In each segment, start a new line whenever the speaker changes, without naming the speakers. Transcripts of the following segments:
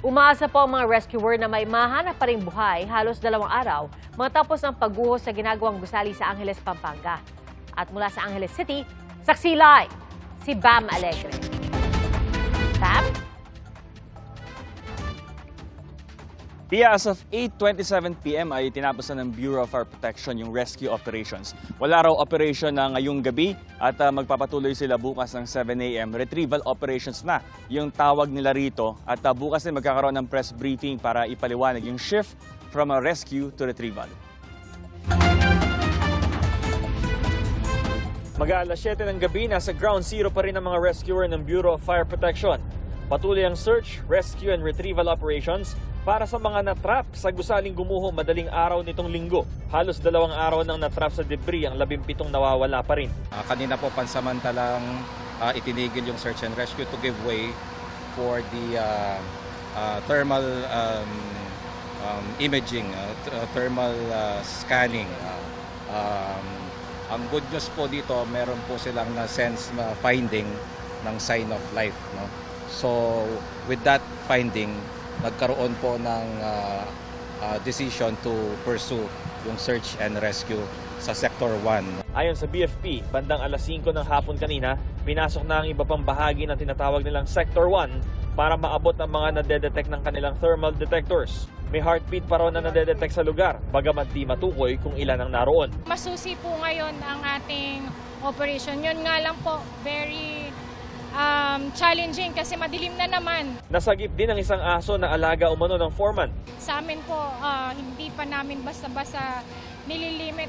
Umaasa po ang mga rescuer na may mahanap pa ring buhay halos 2 araw matapos ang pagguho sa ginagawang gusali sa Angeles, Pampanga. At mula sa Angeles City, saksi live si Bam Alegre. Bam?
As of 8:27 p.m. ay tinapos na ng Bureau of Fire Protection yung rescue operations. Wala raw operation na ngayong gabi at magpapatuloy sila bukas ng 7 a.m. Retrieval operations na yung tawag nila rito at bukas din magkakaroon ng press briefing para ipaliwanag yung shift from a rescue to retrieval. Mag-aalas 7 ng gabi, nasa ground zero pa rin ang mga rescuer ng Bureau of Fire Protection. Patuloy ang search, rescue and retrieval operations para sa mga natrap sa gusaling gumuho madaling araw nitong linggo. Halos 2 araw nang natrap sa debris ang 17 nawawala pa rin.
Kanina po pansamantalang itinigil yung search and rescue to give way for the thermal imaging, thermal scanning. Ang good news po dito, meron po silang na-sense na finding ng sign of life. No? So with that finding, nagkaroon po ng decision to pursue yung search and rescue sa Sector 1.
Ayon sa BFP, bandang alas 5 ng hapon kanina, pinasok na ang iba pang bahagi ng tinatawag nilang Sector 1 para maabot ang mga nadedetect ng kanilang thermal detectors. May heartbeat pa raw na nadedetect sa lugar, bagamat di matukoy kung ilan ang naroon.
Masusi po ngayon ang ating operation. Yun nga lang po, very challenging kasi madilim na naman.
Nasagip din ang isang aso na alaga umano ng foreman.
Sa amin po, hindi pa namin basta-basta nililimit.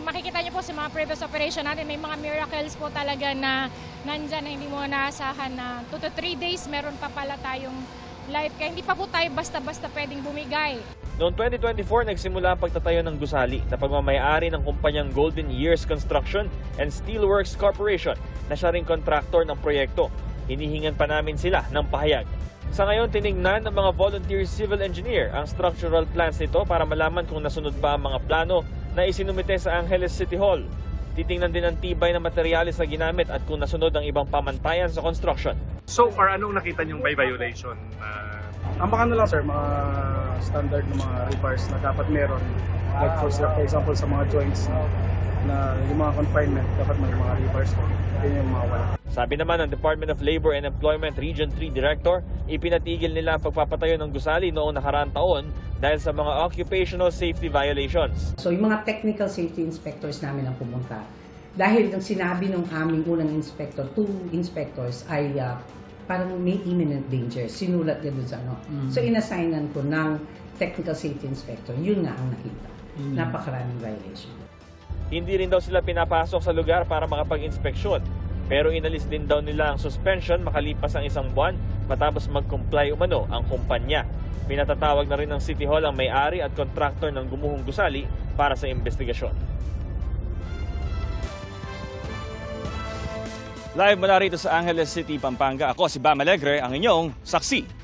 Makikita niyo po sa mga previous operation natin, may mga miracles po talaga na nandyan na hindi mo naasahan na 2 to 3 days meron pa pala tayong life. Kaya hindi pa po tayo basta-basta pwedeng bumigay.
Noong 2024, nagsimula ang pagtatayo ng gusali na pagmamayari ng kumpanyang Golden Years Construction and Steelworks Corporation na siya ring kontraktor ng proyekto. Hinihingan pa namin sila ng pahayag. Sa ngayon, tinignan ng mga volunteer civil engineer ang structural plans nito para malaman kung nasunod ba ang mga plano na isinumite sa Angeles City Hall. Titingnan din ang tibay ng materyales na ginamit at kung nasunod ang ibang pamantayan sa construction.
So far, anong nakita niyong by violation?
Ang baka na lang sir, mga standard na mga repairs na dapat meron. Like for example sa mga joints na yung mga confinement, dapat may mga repairs ko. Yun yung mga wala.
Sabi naman ng Department of Labor and Employment Region 3 Director, ipinatigil nila ang pagpapatayo ng gusali noong nakaraang taon dahil sa mga occupational safety violations.
So yung mga technical safety inspectors namin ang pumunta. Dahil ang sinabi ng aming unang inspector, 2 inspectors ay parang may imminent danger. Sinulat niya doon sa ano. So inassignan ko ng technical safety inspector. Yun nga ang nakita. Napakaraming violation.
Hindi rin daw sila pinapasok sa lugar para makapag-inspeksyon. Pero inalis din daw nila ang suspension makalipas ang 1 buwan matapos mag-comply umano ang kumpanya. Pinatatawag na rin ng City Hall ang may-ari at kontraktor ng gumuhong gusali para sa investigasyon. Live mula rito sa Angeles City, Pampanga, ako si Bam Alegre, ang inyong saksi.